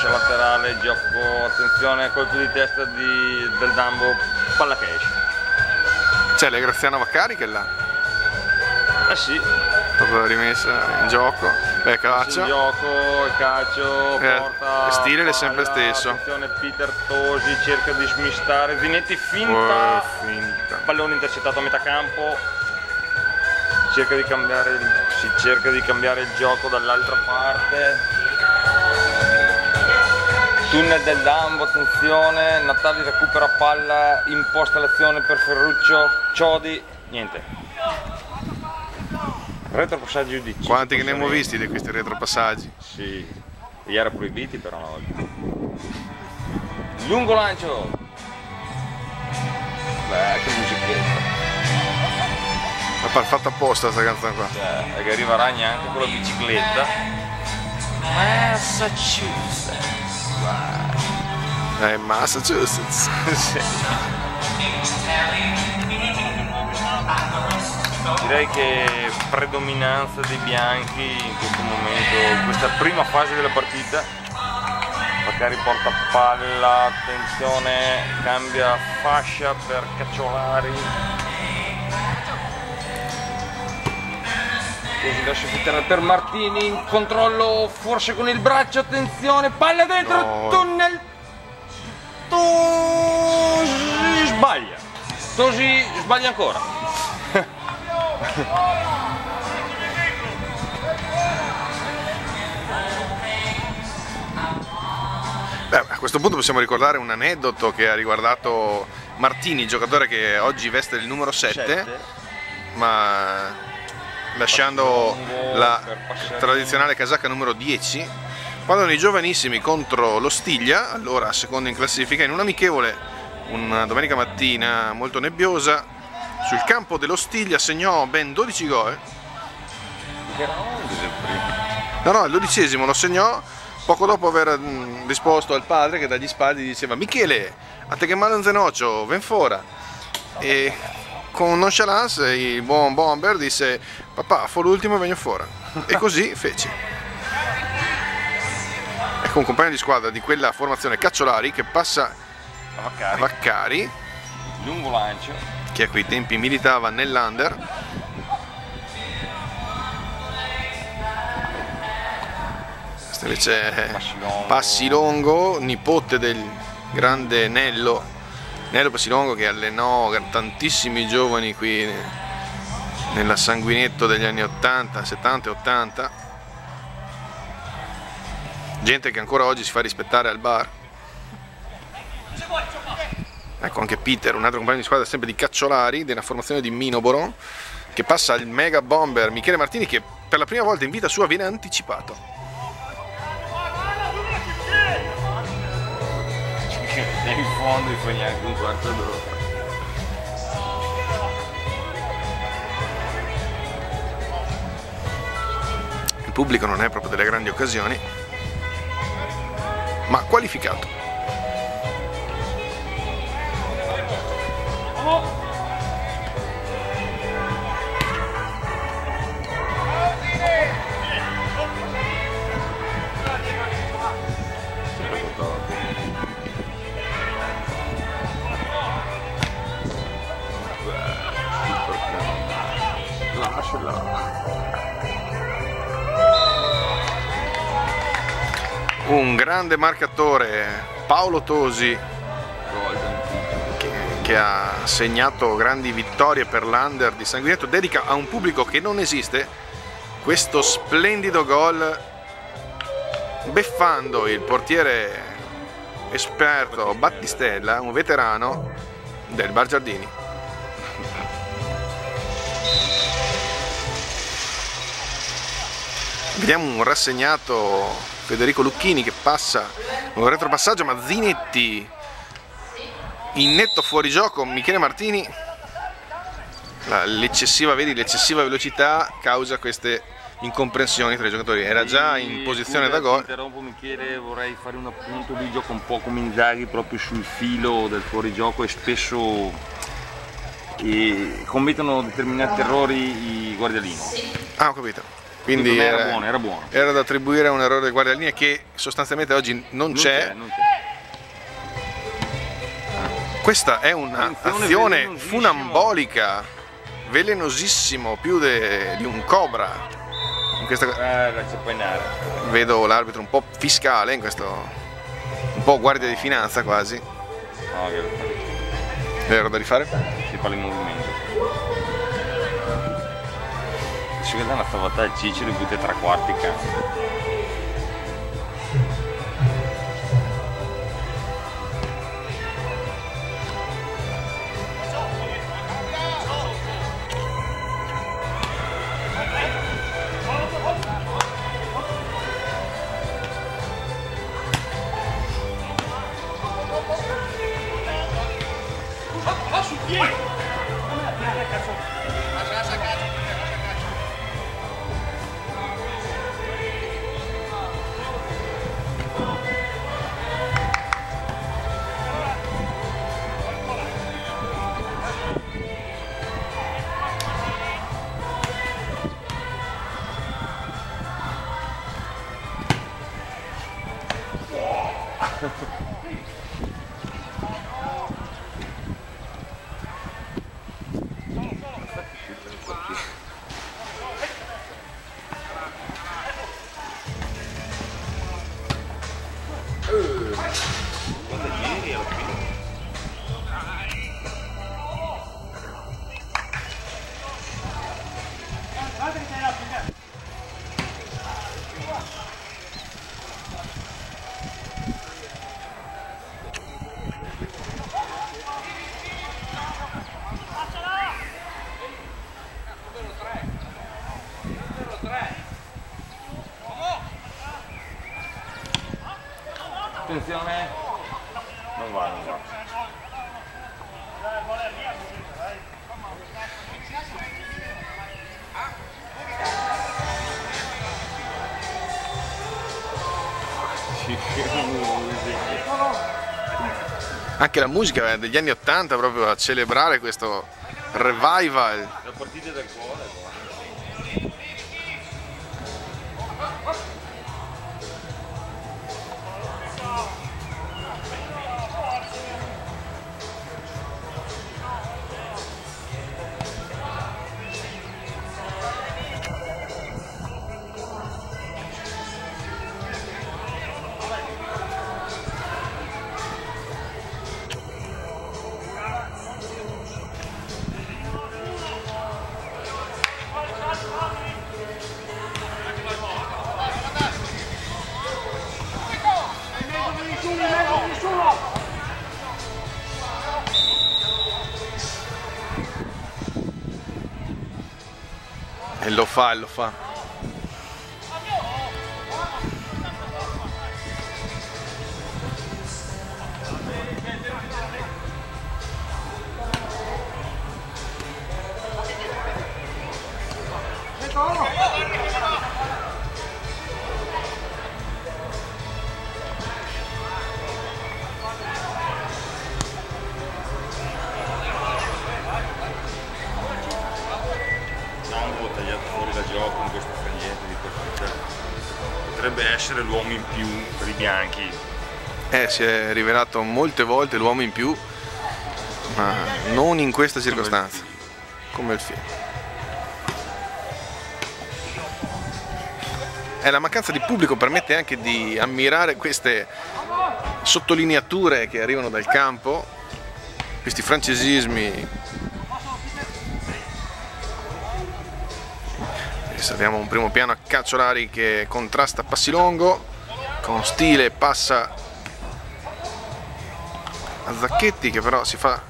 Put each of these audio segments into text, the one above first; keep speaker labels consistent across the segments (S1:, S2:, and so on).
S1: fascia laterale, gioco, attenzione, colpo di testa del Dambo, palla che esce.
S2: C'è la Graziano Vaccari che è là.
S1: Eh sì.
S2: Proprio rimessa in gioco. Beh, calcio.
S1: In gioco, il calcio, porta.
S2: Il stile
S1: palla,
S2: è sempre stesso.
S1: Attenzione, Peter Tosi cerca di smistare, Zinetti finta. Pallone intercettato a metà campo. Si cerca di cambiare il gioco dall'altra parte. Tunnel del Dambo, attenzione, Natali recupera palla, imposta l'azione per Ferruccio, Ciodi, niente. Retropassaggi giudizi.
S2: Quanti che ne abbiamo visti di questi retropassaggi?
S1: Sì, gli era proibiti però una volta. Lungo lancio. Beh, che musichetta.
S2: Ma fatta apposta questa canzone qua.
S1: Cioè, è che arriva Ragna anche con la bicicletta. Massachusetts.
S2: Massachusetts.
S1: Sì. Direi che predominanza dei bianchi in questo momento, in questa prima fase della partita. Vaccari porta palla, attenzione, cambia fascia per Cacciolari. Così lascia fittare per Martini, in controllo forse con il braccio, attenzione, palla dentro,
S2: no.
S1: Tunnel. Tosi sbaglia. Tosi sbaglia ancora.
S2: Beh, a questo punto possiamo ricordare un aneddoto che ha riguardato Martini, giocatore che oggi veste il numero 7. Ma lasciando la tradizionale casacca numero 10, quando nei giovanissimi contro l'Ostiglia, allora secondo in classifica, in un amichevole una domenica mattina molto nebbiosa, sul campo dell'Ostiglia segnò ben 12 gol. No, il 12esimo lo segnò poco dopo aver risposto al padre che dagli spalti diceva: Michele, a te che male un zenoccio, ven fora. E con nonchalance il buon Bomber disse: papà, fu l'ultimo e vengo fuori. E così fece. Ecco un compagno di squadra di quella formazione, Cacciolari, che passa a Vaccari,
S1: lungo lancio,
S2: che a quei tempi militava nell'Under. Questo invece è Passilongo, nipote del grande Nello Passilongo, che allenò tantissimi giovani qui nella Sanguinetto degli anni 80, 70 e 80, gente che ancora oggi si fa rispettare al bar. Ecco anche Peter, un altro compagno di squadra sempre di Cacciolari, della formazione di Minoboro, che passa al mega bomber Michele Martini, che per la prima volta in vita sua viene anticipato.
S1: In fondo gli fa neanche un quarto d'ora.
S2: Il pubblico non è proprio delle grandi occasioni, ma qualificato. Un grande marcatore, Paolo Tosi, che ha segnato grandi vittorie per l'Under di Sanguinetto, dedica a un pubblico che non esiste questo splendido gol, beffando il portiere esperto Battistella, un veterano del Bar Giardini. Vediamo un rassegnato Federico Lucchini che passa un retropassaggio, ma Zinetti in netto fuorigioco. Michele Martini, l'eccessiva velocità causa queste incomprensioni tra i giocatori. Era già in posizione da gol.
S1: Interrompo Michele, vorrei fare un appunto di gioco un po' come Inzaghi, proprio sul filo del fuorigioco, e spesso commettono determinati errori i guardialini.
S2: Ah, ho capito. quindi
S1: era buono.
S2: Era da attribuire a un errore del guardalinea che sostanzialmente oggi non c'è. Questa è un'azione funambolica, velenosissimo, più di un cobra. In questa... Vedo l'arbitro un po' fiscale in questo, un po' guardia di finanza quasi.
S1: No,
S2: era da rifare?
S1: Si fa il movimento. Adesso che dà una stavolta il Cicero in tutti e 3/4 campo. Attenzione, non va.
S2: Anche la musica degli anni 80 proprio a celebrare questo revival.
S1: La partita del cuore.
S2: E lo fa.
S1: Gioco in questo frangente di partita potrebbe essere l'uomo in più per i bianchi.
S2: Si è rivelato molte volte l'uomo in più, ma non in questa circostanza, come il film. La mancanza di pubblico permette anche di ammirare queste sottolineature che arrivano dal campo, questi francesismi. Abbiamo un primo piano a Cacciolari che contrasta Passilongo, con stile passa a Zacchetti che però si fa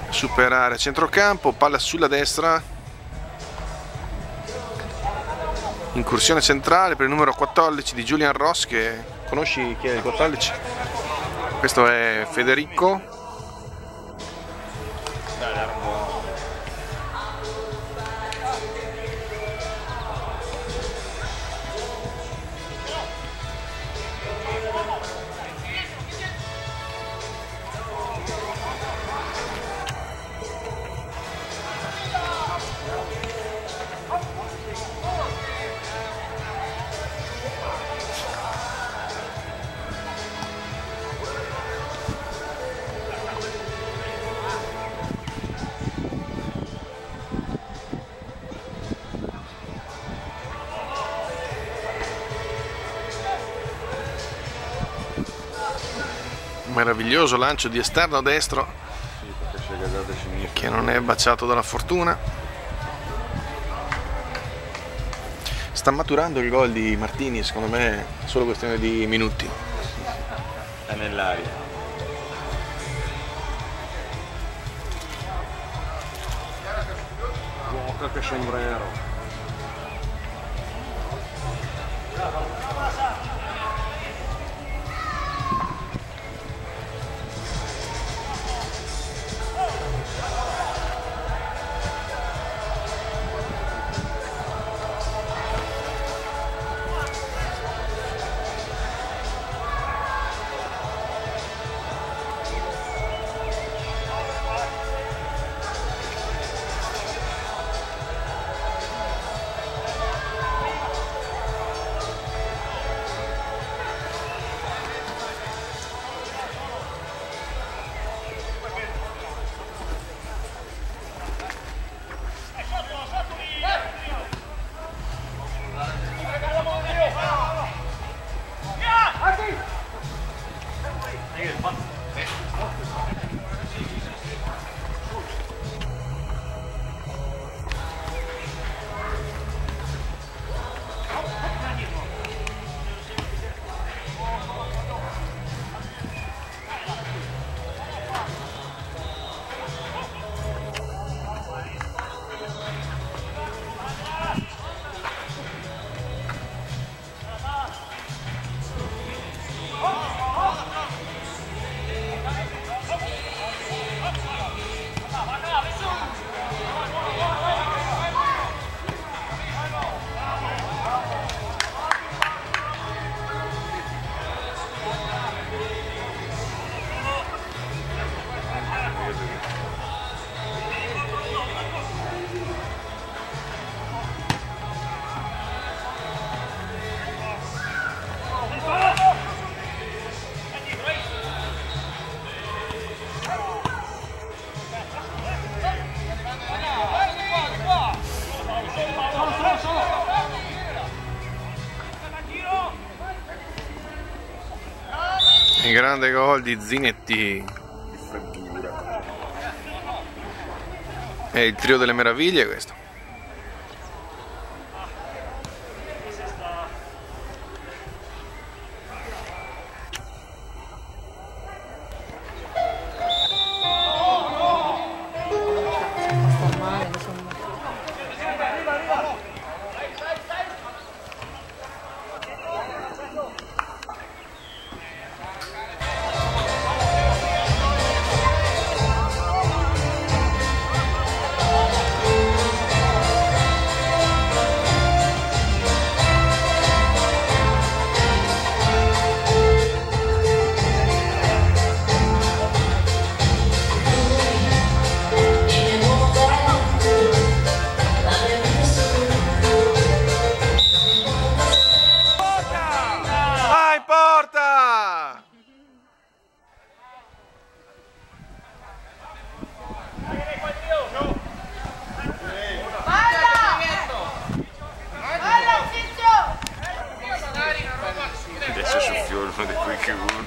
S2: superare a centrocampo, palla sulla destra, incursione centrale per il numero 14 di Julian Ross, che conosci chi è il 14? Questo è Federico. Meraviglioso lancio di esterno destro che non è baciato dalla fortuna. Sta maturando il gol di Martini, secondo me è solo questione di minuti.
S1: È nell'aria.
S3: Guarda che sombrero.
S2: Il grande gol di Zinetti. È il trio delle meraviglie questo.
S1: Adesso soffiò uno di quei che uno.